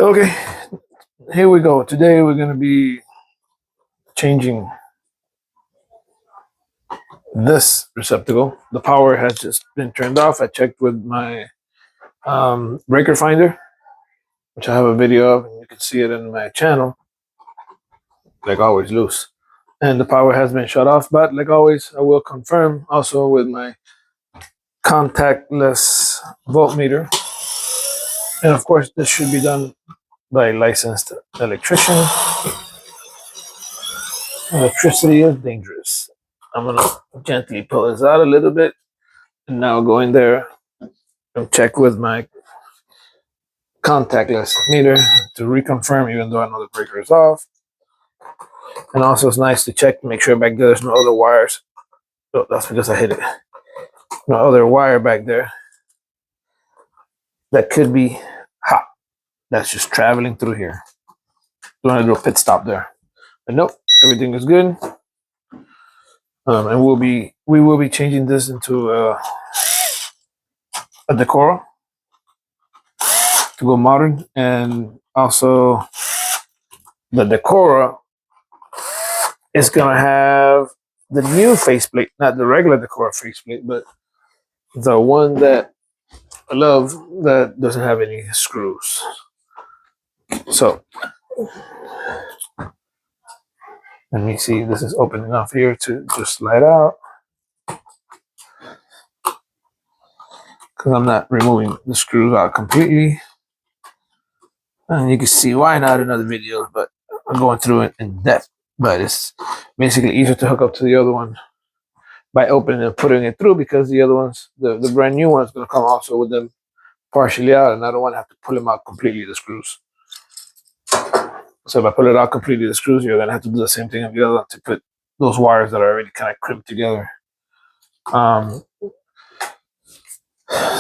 Okay, here we go. Today we're going to be changing this receptacle. The power has just been turned off. I checked with my breaker finder, which I have a video of, and you can see it in my channel. Like always, loose. And the power has been shut off, but like always, I will confirm also with my contactless voltmeter. And of course, this should be done by a licensed electrician. Electricity is dangerous. I'm gonna gently pull this out a little bit, and now go in there and check with my contactless meter to reconfirm, even though I know the breaker is off. And also, it's nice to check to make sure back there there's no other wires. Oh, that's because I hit it. No other wire back there that could be hot. That's just traveling through here. Doing a little pit stop there, but nope, everything is good. And we will be changing this into a decor to go modern, and also the Decora is gonna have the new faceplate, not the regular Decora faceplate, but the one that I love that doesn't have any screws. So let me see, this is open enough here to just slide out, because I'm not removing the screws out completely. And you can see why not in other videos, but I'm going through it in depth. But it's basically easier to hook up to the other one by opening and putting it through, because the other ones, the brand new one, is going to come also with them partially out, and I don't want to have to pull them out completely, the screws. So if I pull it out completely, the screws, you're going to have to do the same thing on the other one to put those wires that are already kind of crimped together.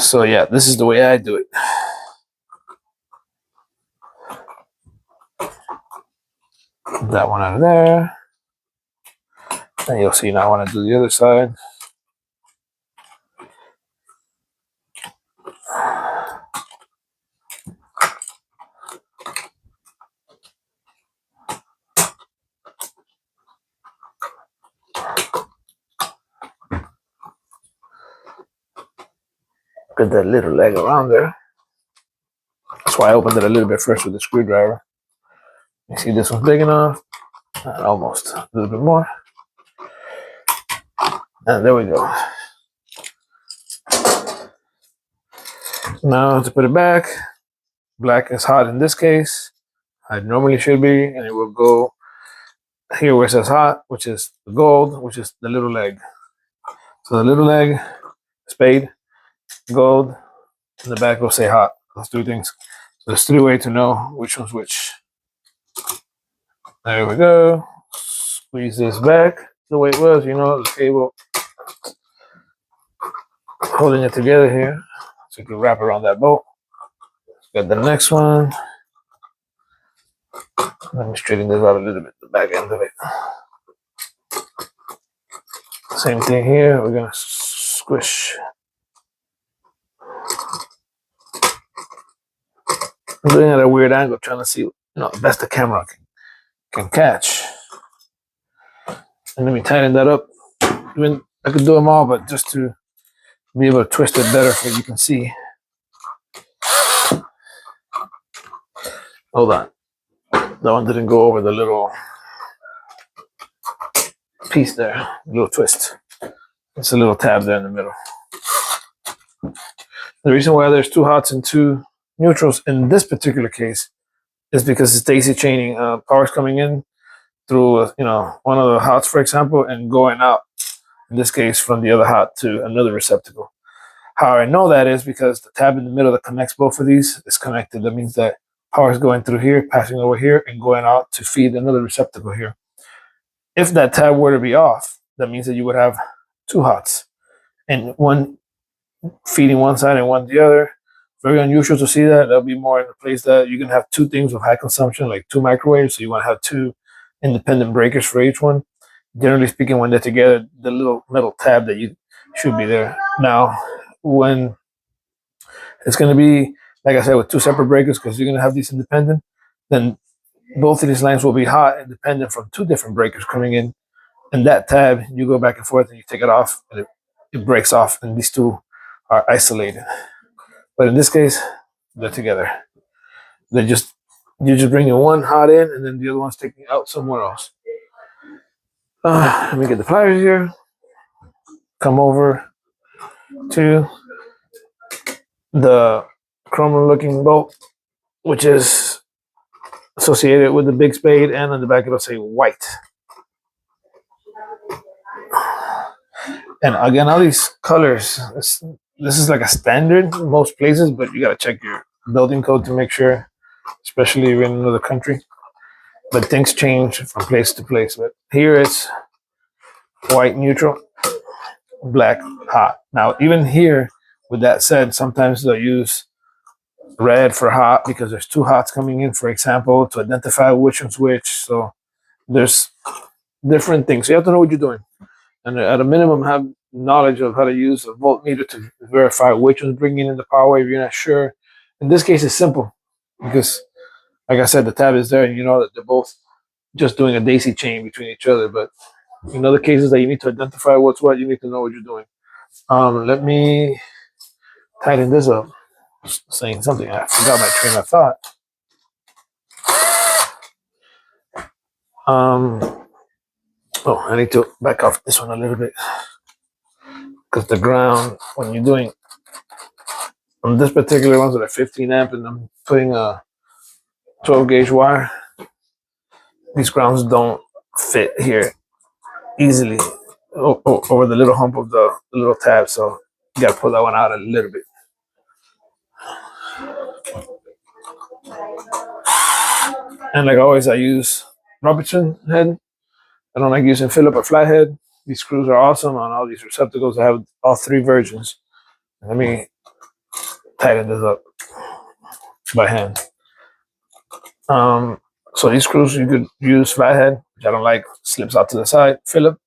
So yeah, this is the way I do it. That one out of there. And you'll see now when I do the other side. Put that little leg around there. That's why I opened it a little bit first with the screwdriver. You see this one's big enough. Almost a little bit more. And there we go. Now to put it back, black is hot in this case. It normally should be, and it will go here where it says hot, which is the gold, which is the little leg. So the little leg, spade, gold, and the back will say hot. Those two things. So there's 3 ways to know which one's which. There we go. Squeeze this back the way it was, the cable holding it together here. So you can wrap around that bolt. Got the next one. Let me straighten this out a little bit, the back end of it. Same thing here. We're gonna squish. I'm doing it at a weird angle, trying to see, the best the camera can catch. And let me tighten that up. I mean, I could do them all, but just to be able to twist it better so you can see. Hold on. That one didn't go over the little piece there, little twist. It's a little tab there in the middle. The reason why there's 2 hots and 2 neutrals in this particular case is because it's daisy chaining. Power's coming in through, one of the hots, for example, and going out, in this case, from the other hot to another receptacle. How I know that is because the tab in the middle that connects both of these is connected. That means that power is going through here, passing over here, and going out to feed another receptacle here. If that tab were to be off, that means that you would have 2 hots, and one feeding one side and one the other. Very unusual to see that. That'll be more in a place that you can have 2 things of high consumption, like 2 microwaves. So you want to have 2 independent breakers for each one. Generally speaking, when they're together, the little metal tab that you should be there. Now, when it's going to be like I said, with two separate breakers, because you're gonna have these independent, then both of these lines will be hot and dependent from two different breakers coming in. And that tab, you go back and forth and you take it off, and it breaks off, and these two are isolated. But in this case, they're together. They just you just bring one hot in, and then the other one's taking out somewhere else. Let me get the pliers here. Come over to the chrome-looking bolt, which is associated with the big spade, and on the back it'll say white. And again, all these colors, this is like a standard in most places, but you gotta check your building code to make sure, especially if you're in another country. But things change from place to place. But here it's white neutral, black hot. Now, even here, with that said, sometimes they'll use red for hot because there's two hots coming in, for example, to identify which one's which. So there's different things. So you have to know what you're doing. And at a minimum, have knowledge of how to use a voltmeter to verify which one's bringing in the power if you're not sure. In this case, it's simple because, like I said, the tab is there and you know that they're both just doing a daisy chain between each other. But in other cases that you need to identify what's what, you need to know what you're doing. Let me tighten this up. Saying something, I forgot my train of thought. Oh, I need to back off this one a little bit because the ground, when you're doing on this particular ones that are 15 amp and I'm putting a 12 gauge wire, these grounds don't fit here easily over the little hump of the little tab, so you gotta pull that one out a little bit. And like always, I use Robertson head. I don't like using Phillip or flathead. These screws are awesome on all these receptacles. I have all three versions. Let me tighten this up by hand. So these screws you could use flathead, which I don't like, slips out to the side. Phillip,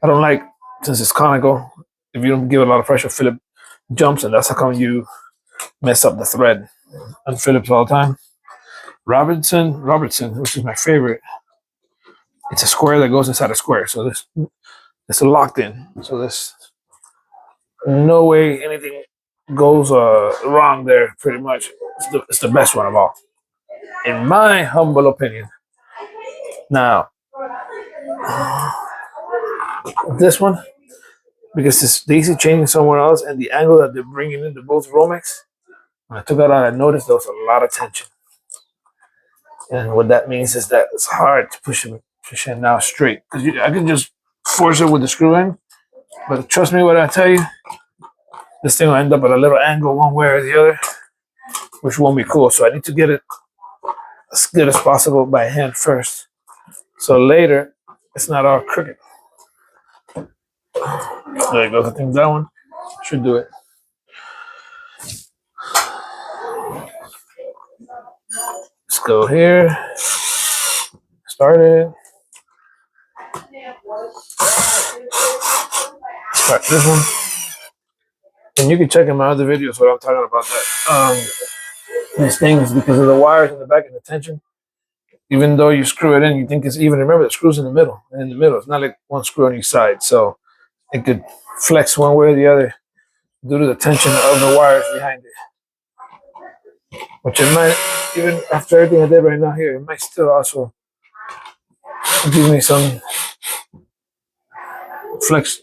I don't like since it's conical. If you don't give it a lot of pressure, Phillip jumps, and that's how come you mess up the thread on Phillips all the time. Robertson, which is my favorite. It's a square that goes inside a square, so this it's locked in. So there's no way anything goes wrong there. Pretty much, it's the best one of all, in my humble opinion. Now, this one, because it's daisy chaining somewhere else, and the angle that they're bringing into both Romex, when I took that out, I noticed there was a lot of tension. And what that means is that it's hard to push it now straight. Because I can just force it with the screw in. But trust me when I tell you, this thing will end up at a little angle one way or the other, which won't be cool. So I need to get it as good as possible by hand first. So later, it's not all crooked. There you go. I think that one should do it. Let's go here. Start it. Start this one. And you can check in my other videos what I'm talking about that. These things, because of the wires in the back and the tension, even though you screw it in, you think it's even. Remember, the screw's in the middle. And in the middle, it's not like one screw on each side. So it could flex one way or the other due to the tension of the wires behind it. Which it might, even after everything I did right now here, it might still also give me some flex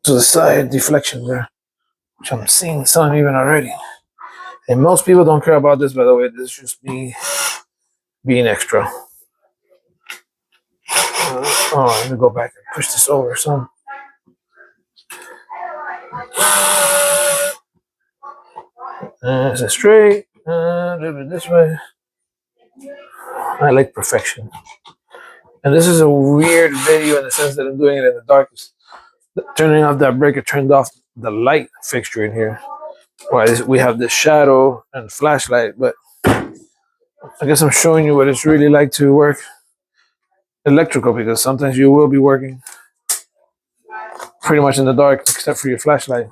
to the side deflection there, which I'm seeing some even already. And most people don't care about this, by the way. This is just me being extra. Let me go back and push this over some. Is it straight? A little bit this way. I like perfection. And this is a weird video in the sense that I'm doing it in the darkness. Turning off that breaker turned off the light fixture in here. Well, we have this shadow and flashlight, but I guess I'm showing you what it's really like to work electrical, because sometimes you will be working pretty much in the dark except for your flashlight.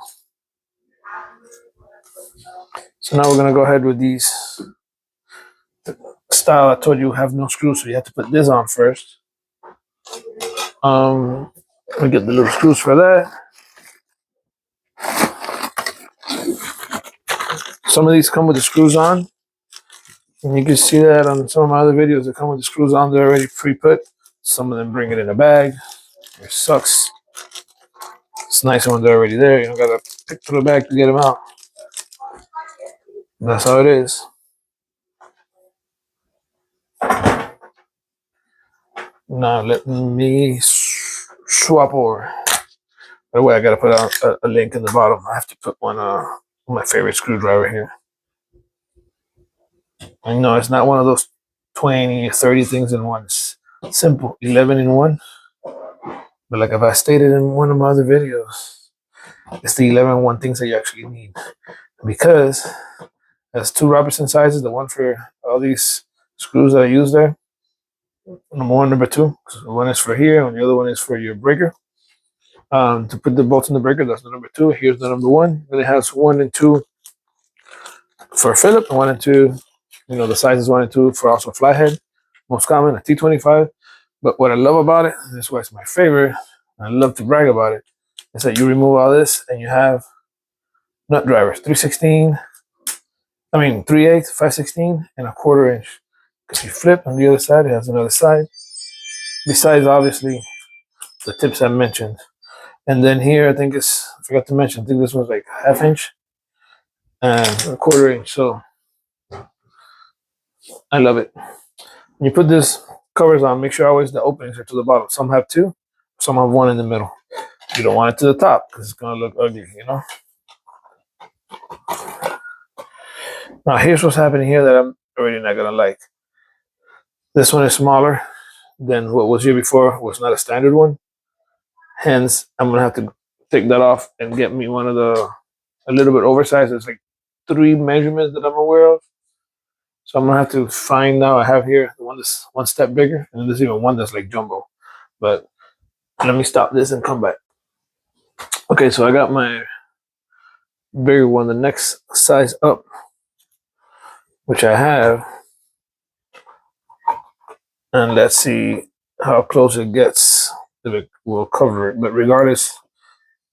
So now we're gonna go ahead with these style. I told you have no screws, so you have to put this on first. We get the little screws for that. Some of these come with the screws on, and you can see that on some of my other videos. They come with the screws on; they're already pre-put. Some of them bring it in a bag. It sucks. It's nice when they're already there. You don't gotta pick through the bag to get them out. That's how it is. Now let me swap over. By the way, I gotta put a link in the bottom. I have to put one my favorite screwdriver here. I know it's not one of those 20 or 30 things in one. It's simple, 11 in one. But like if I stated in one of my other videos, it's the 11 one things that you actually need. Because there's two Robertson sizes, the one for all these screws that I use there. Number one, number two. One is for here, and the other one is for your breaker. To put the bolts in the breaker, that's the number two. Here's the number one. Then it has 1 and 2 for Philip, 1 and 2. You know, the sizes 1 and 2 for also flathead. Most common, a T25. But what I love about it, and this is why it's my favorite, and I love to brag about it, is that you remove all this and you have nut drivers, 3/8, 5/16, and a 1/4 inch. Because you flip on the other side, it has another side. Besides, obviously, the tips I mentioned. And then here, I forgot to mention, I think this one's like 1/2 inch and a 1/4 inch. So I love it. When you put this covers on, make sure always the openings are to the bottom. Some have 2, some have 1 in the middle. You don't want it to the top because it's going to look ugly, you know? Now, here's what's happening here that I'm already not going to like. This one is smaller than what was here before. Was not a standard one. Hence, I'm going to have to take that off and get me one of a little bit oversized. It's like 3 measurements that I'm aware of. So I'm going to have to find now. I have here the one that's 1 step bigger, and there's even one that's like jumbo. But let me stop this and come back. Okay, so I got my bigger one, the next size up, which I have. And let's see how close it gets, if it will cover it. But regardless,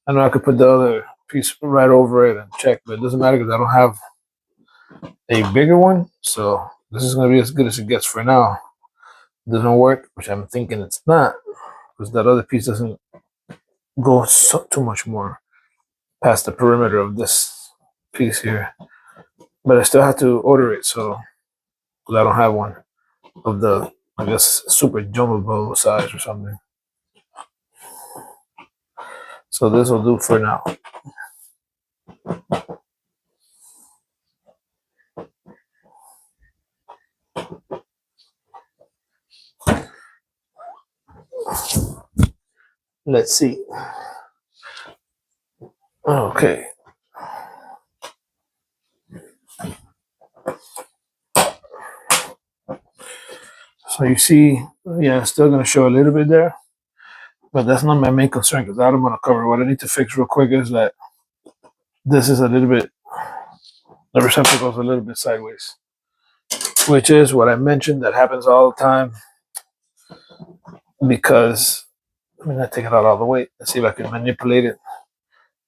I know I could put the other piece right over it and check, but it doesn't matter because I don't have a bigger one. So this is going to be as good as it gets for now. It doesn't work, which I'm thinking it's not, because that other piece doesn't go too much more past the perimeter of this piece here. But I still have to order it, so because I don't have one of the, I guess, super jumbo size or something. So this will do for now. Let's see. Okay. So you see, yeah, it's still going to show a little bit there, but that's not my main concern because I don't want to cover. What I need to fix real quick is that this is a little bit, the receptacle is a little bit sideways, which is what I mentioned that happens all the time because, let me not take it out all the way. Let's see if I can manipulate it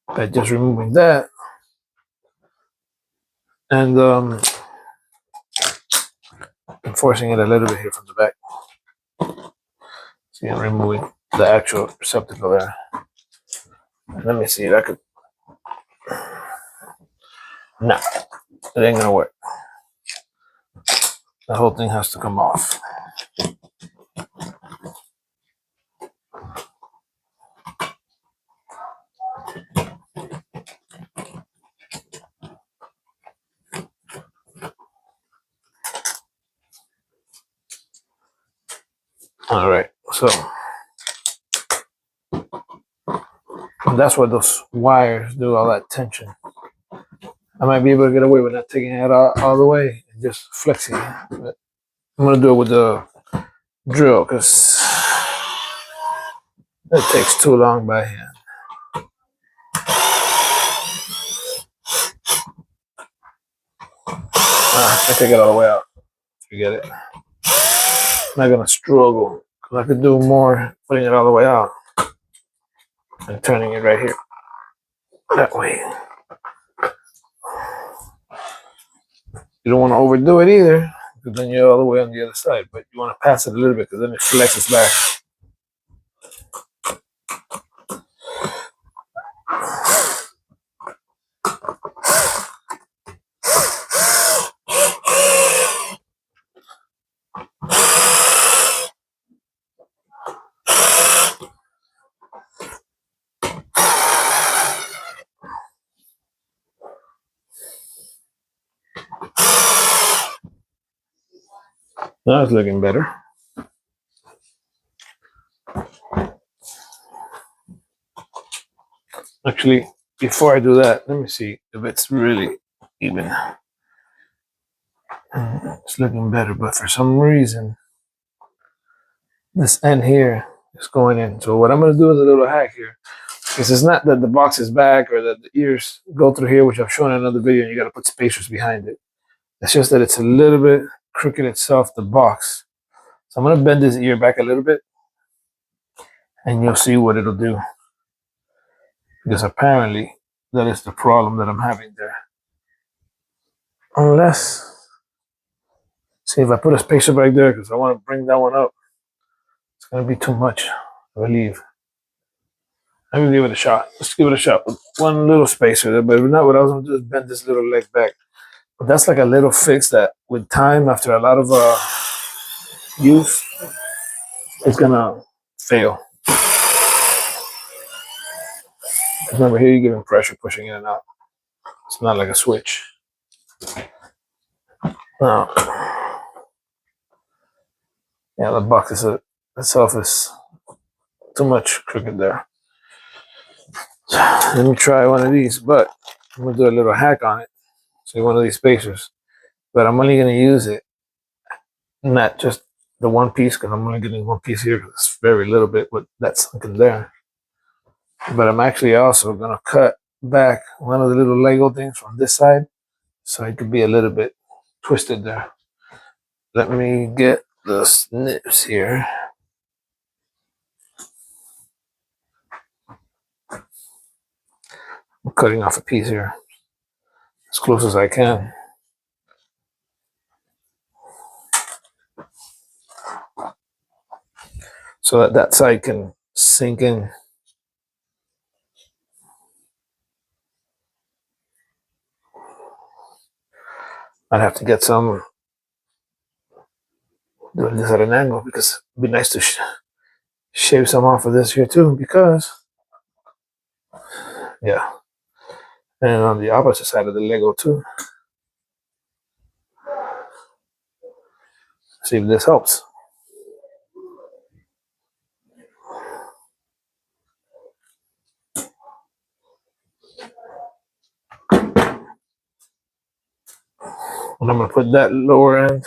by just removing that. And I'm forcing it a little bit here from the back. See, I'm removing the actual receptacle there. Let me see if I could. No, it ain't gonna work. The whole thing has to come off. All right, so that's what those wires do, all that tension. I might be able to get away with not taking it out all the way and just flexing it. But I'm gonna do it with the drill because it takes too long by hand. I take it all the way out. Forget it. I'm not gonna struggle because I could do more putting it all the way out and turning it right here. That way. You don't want to overdo it either, because then you're all the way on the other side. But you want to pass it a little bit because then it flexes back. Now it's looking better. Actually, before I do that, let me see if it's really even. It's looking better, but for some reason, this end here is going in. So what I'm going to do is a little hack here. Because it's not that the box is back or that the ears go through here, which I've shown in another video, and you got to put spacers behind it. It's just that it's a little bit crooked itself, the box. So I'm going to bend this ear back a little bit, and you'll see what it'll do. Because apparently that is the problem that I'm having there. Unless, see if I put a spacer back there, because I want to bring that one up, it's going to be too much, I believe. I'm going to give it a shot. Let's give it a shot with one little spacer there. But if not, what I was going to do is bend this little leg back. But that's like a little fix that with time, after a lot of use, it's going to fail. Remember, here you're giving pressure, pushing in and out. It's not like a switch. Now, yeah, the box itself is too much crooked there. So let me try one of these, but I'm going to do a little hack on it. So one of these spacers. But I'm only going to use it, not just the one piece, because I'm only getting one piece here because it's very little bit with that sunken there. But I'm actually also going to cut back one of the little Lego things from this side so it could be a little bit twisted there. Let me get the snips here. I'm cutting off a piece here as close as I can. So that that side can sink in. I'd have to get some, doing this at an angle, because it'd be nice to shave some off of this here too, because, yeah. And on the opposite side of the Lego too. See if this helps. And I'm going to put that lower end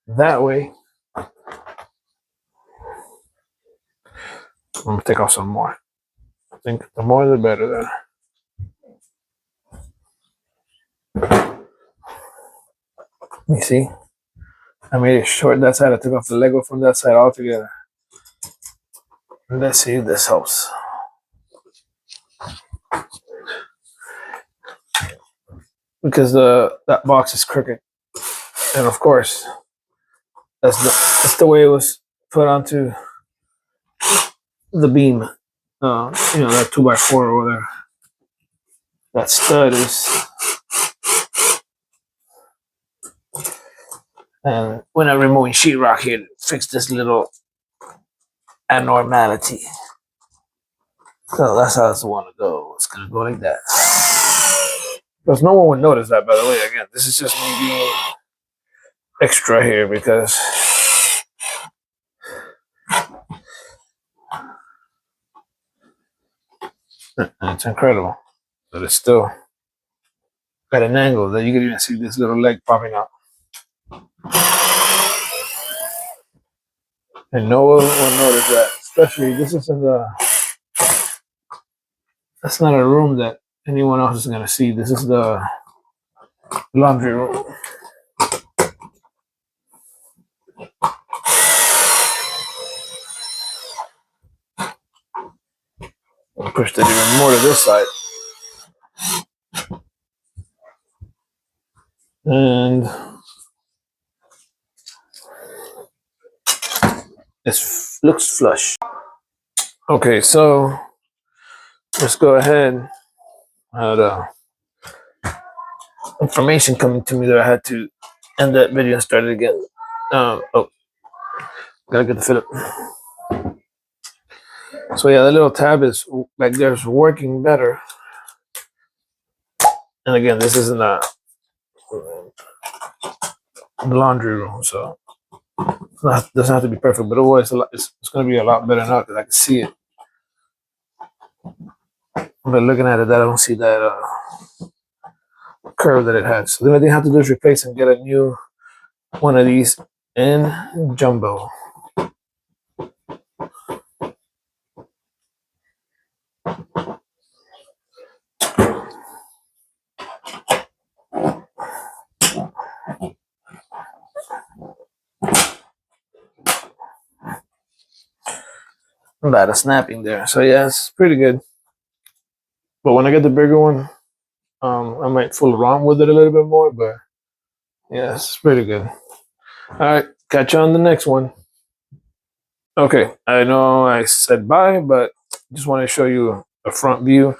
that way. I'm going to take off some more. I think the more the better there. You see? I made it short that side. I took off the Lego from that side altogether. Let's see if this helps. Because that box is crooked. And of course, that's the way it was put onto the beam. You know, that 2x4 or whatever. That stud is. And when I'm removing sheetrock here to fix this little abnormality. So that's how it's want to go. It's going to go like that. Because no one would notice that, by the way. Again, this is just me being extra here because it's incredible. But it's still got an angle that you can even see this little leg popping out. And no one will notice that. Especially, this isn't that's not a room that anyone else is going to see. This is the laundry room. push that even more to this side. And it looks flush. Okay, so let's go ahead. I had information coming to me that I had to end that video and start it again. Oh, gotta get the Philip. So yeah, that little tab is back there is working better. And again, this isn't the laundry room, so it doesn't have to be perfect, but it's going to be a lot better now because I can see it. But looking at it, I don't see that curve that it had. So the only thing I have to do is replace and get a new one of these in jumbo. A lot of snapping there. So yeah, it's pretty good. But when I get the bigger one, I might fool around with it a little bit more, but yeah, it's pretty good. All right, catch you on the next one. Okay, I know I said bye, but just want to show you a front view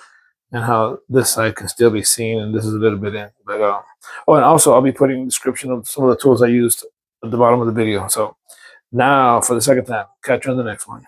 and how this side can still be seen, and this is a little bit in. But oh, and also I'll be putting a description of some of the tools I used at the bottom of the video. So now for the second time, catch you on the next one.